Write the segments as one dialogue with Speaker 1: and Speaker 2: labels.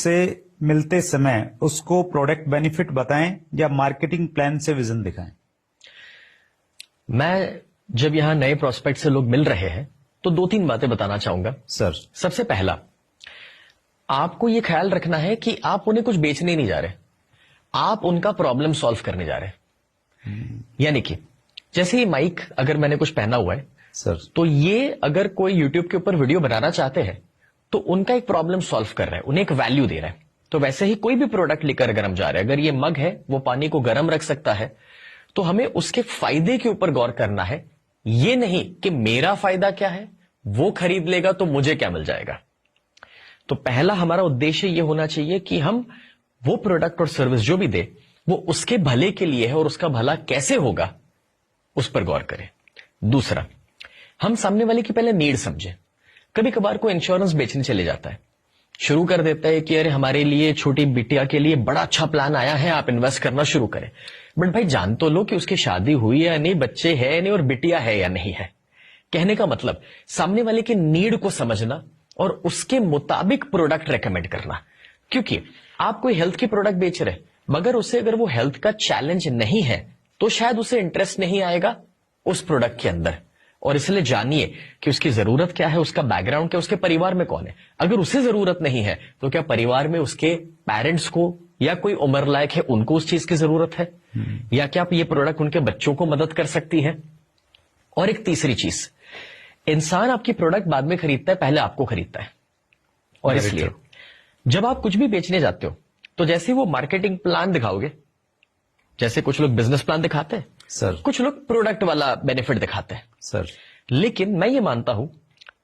Speaker 1: से मिलते समय उसको प्रोडक्ट बेनिफिट बताएं या मार्केटिंग प्लान से विजन दिखाएं?
Speaker 2: मैं जब यहां नए प्रोस्पेक्ट से लोग मिल रहे हैं तो 2-3 बातें बताना चाहूंगा।
Speaker 1: सर,
Speaker 2: सबसे पहला, आपको यह ख्याल रखना है कि आप उन्हें कुछ बेचने नहीं जा रहे, आप उनका प्रॉब्लम सॉल्व करने जा रहे हैं। यानी कि जैसे ही माइक अगर मैंने कुछ पहना हुआ है
Speaker 1: सर,
Speaker 2: तो ये अगर कोई यूट्यूब के ऊपर वीडियो बनाना चाहते हैं तो उनका एक प्रॉब्लम सॉल्व कर रहा है, उन्हें एक वैल्यू दे रहा है। तो वैसे ही कोई भी प्रोडक्ट लेकर अगर हम जा रहे हैं, अगर ये मग है वो पानी को गर्म रख सकता है, तो हमें उसके फायदे के ऊपर गौर करना है, ये नहीं कि मेरा फायदा क्या है, वो खरीद लेगा तो मुझे क्या मिल जाएगा। तो पहला हमारा उद्देश्य यह होना चाहिए कि हम वो प्रोडक्ट और सर्विस जो भी दे वो उसके भले के लिए है और उसका भला कैसे होगा उस पर गौर करें। दूसरा, हम सामने वाले की पहले नीड समझें। कभी कभार कोई इंश्योरेंस बेचने चले जाता है, शुरू कर देता है कि अरे हमारे लिए छोटी बिटिया के लिए बड़ा अच्छा प्लान आया है, आप इन्वेस्ट करना शुरू करें। बट भाई जान तो लो कि उसकी शादी हुई है या नहीं, बच्चे है या नहीं, और बिटिया है या नहीं है। कहने का मतलब सामने वाले की नीड को समझना और उसके मुताबिक प्रोडक्ट रेकमेंड करना। क्योंकि आप कोई हेल्थ की प्रोडक्ट बेच रहे, मगर उसे अगर वो हेल्थ का चैलेंज नहीं है तो शायद उसे इंटरेस्ट नहीं आएगा उस प्रोडक्ट के अंदर। और इसलिए जानिए कि उसकी जरूरत क्या है, उसका बैकग्राउंड क्या, उसके परिवार में कौन है। अगर उसे जरूरत नहीं है तो क्या परिवार में उसके पेरेंट्स को या कोई उम्र लायक है उनको उस चीज की जरूरत है, या क्या ये प्रोडक्ट उनके बच्चों को मदद कर सकती है। और एक तीसरी चीज, इंसान आपकी प्रोडक्ट बाद में खरीदता है, पहले आपको खरीदता है। और इसलिए जब आप कुछ भी बेचने जाते हो तो जैसे वो मार्केटिंग प्लान दिखाओगे, जैसे कुछ लोग बिजनेस प्लान दिखाते हैं
Speaker 1: सर,
Speaker 2: कुछ लोग प्रोडक्ट वाला बेनिफिट दिखाते हैं
Speaker 1: सर,
Speaker 2: लेकिन मैं ये मानता हूं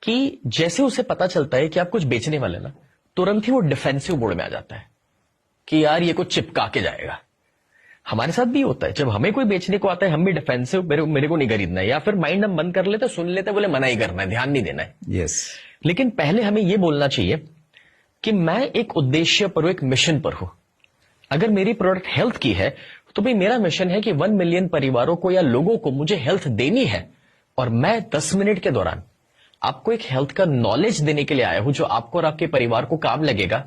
Speaker 2: कि जैसे उसे पता चलता है कि आप कुछ बेचने वाले ना, तुरंत ही वो डिफेंसिव मोड में आ जाता है कि यार ये कुछ चिपका के जाएगा। हमारे साथ भी होता है, जब हमें कोई बेचने को आता है हम भी डिफेंसिव, मेरे को नहीं खरीदना है, या फिर माइंड हम बंद कर लेते, सुन लेते, बोले मना ही करना है, ध्यान नहीं देना है।
Speaker 1: यस।
Speaker 2: लेकिन पहले हमें यह बोलना चाहिए कि मैं एक उद्देश्य पर हूं, एक मिशन पर हूं। अगर मेरी प्रोडक्ट हेल्थ की है तो भाई मेरा मिशन है कि 1 मिलियन परिवारों को या लोगों को मुझे हेल्थ देनी है, और मैं 10 मिनट के दौरान आपको एक हेल्थ का नॉलेज देने के लिए आया हूं जो आपको और आपके परिवार को काम लगेगा।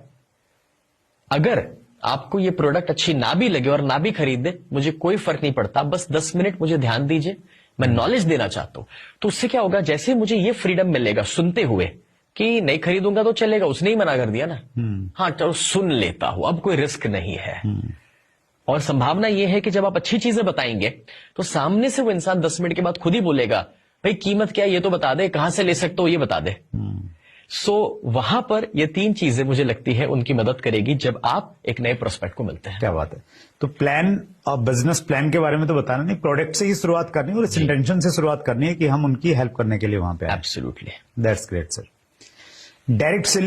Speaker 2: अगर आपको ये प्रोडक्ट अच्छी ना भी लगे और ना भी खरीदे, मुझे कोई फर्क नहीं पड़ता, बस 10 मिनट मुझे ध्यान दीजिए, मैं नॉलेज देना चाहता हूं। तो उससे क्या होगा, जैसे मुझे ये फ्रीडम मिलेगा सुनते हुए कि नहीं खरीदूंगा तो चलेगा, उसने ही मना कर दिया ना, हाँ चलो सुन लेता हूं, अब कोई रिस्क नहीं है। और संभावना यह है कि जब आप अच्छी चीजें बताएंगे तो सामने से वो इंसान 10 मिनट के बाद खुद ही बोलेगा भाई कीमत क्या है ये तो बता दे, कहां से ले सकते हो ये बता दे। सो वहां पर ये 3 चीजें मुझे लगती है उनकी मदद करेगी जब आप एक नए प्रोस्पेक्ट को मिलते हैं।
Speaker 1: क्या बात है। तो प्लान और बिजनेस प्लान के बारे में तो बताना नहीं, प्रोडक्ट से ही शुरुआत करनी है और इस इंटेंशन से शुरुआत करनी है कि हम उनकी हेल्प करने के लिए वहां पे।
Speaker 2: Absolutely,
Speaker 1: that's great sir. Direct selling